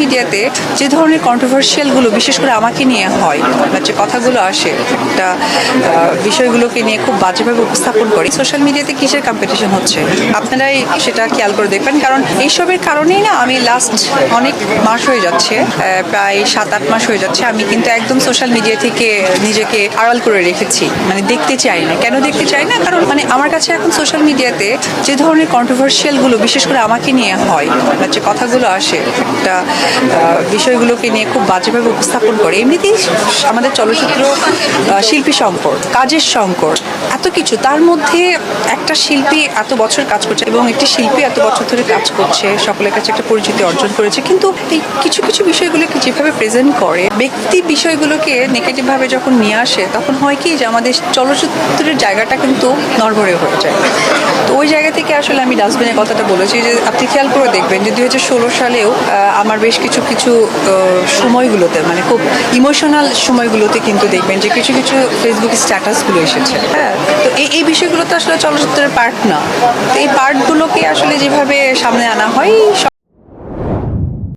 মিডিয়াতে যে ধরনের কন্ট্রোভার্সিয়ালগুলো বিশেষ করে আমাকে নিয়ে হয় বা যে কথাগুলো আসে একটা বিষয়গুলোকে নিয়ে খুব বাজেভাবে উপস্থাপন করে সোশ্যাল মিডিয়াতে কিসের কম্পিটিশন হচ্ছে আপনারাই সেটা খেয়াল করে দেখবেন। কারণ এইসবের কারণেই না আমি লাস্ট অনেক মাস হয়ে যাচ্ছে, প্রায় 7-8 মাস হয়ে যাচ্ছে আমি কিন্তু একদম সোশ্যাল মিডিয়া থেকে নিজেকে আড়াল করে রেখেছি। মানে দেখতে চাই না। কেন দেখতে চাই না? কারণ মানে আমার কাছে এখন সোশ্যাল মিডিয়াতে যে ধরনের কন্ট্রোভার্সিয়ালগুলো বিশেষ করে আমাকে নিয়ে হয় বা যে কথাগুলো আসে একটা বিষয়গুলোকে নিয়ে খুব বাজেভাবে উপস্থাপন করে। এমনিতেই আমাদের চলচ্চিত্র শিল্পী সংকট, কাজের সংকট, এত কিছু, তার মধ্যে একটা শিল্পী এত বছর কাজ করছে এবং একটি শিল্পী এত বছর ধরে কাজ করছে, সকলের কাছে একটা পরিচিতি অর্জন করেছে, কিন্তু এই কিছু কিছু বিষয়গুলোকে যেভাবে প্রেজেন্ট করে, ব্যক্তি বিষয়গুলোকে নেগেটিভভাবে যখন নিয়ে আসে, তখন হয় কি যে আমাদের চলচ্চিত্রের জায়গাটা কিন্তু নড়বড়ে হয়ে যায়। তো ওই জায়গা থেকে আসলে আমি ডাস্টবিনের কথাটা বলেছি যে আপনি খেয়াল করে দেখবেন যে 2016 সালেও আমার বেশ কিছু কিছু সময়গুলোতে মানে খুব ইমোশনাল সময়গুলোতে কিন্তু দেখবেন যে কিছু কিছু ফেসবুক স্ট্যাটাসগুলো এসেছে। হ্যাঁ, তো এই বিষয়গুলো তো আসলে চলচ্চিত্রের পার্ট না। তো এই পার্টগুলোকে আসলে যেভাবে সামনে আনা হয়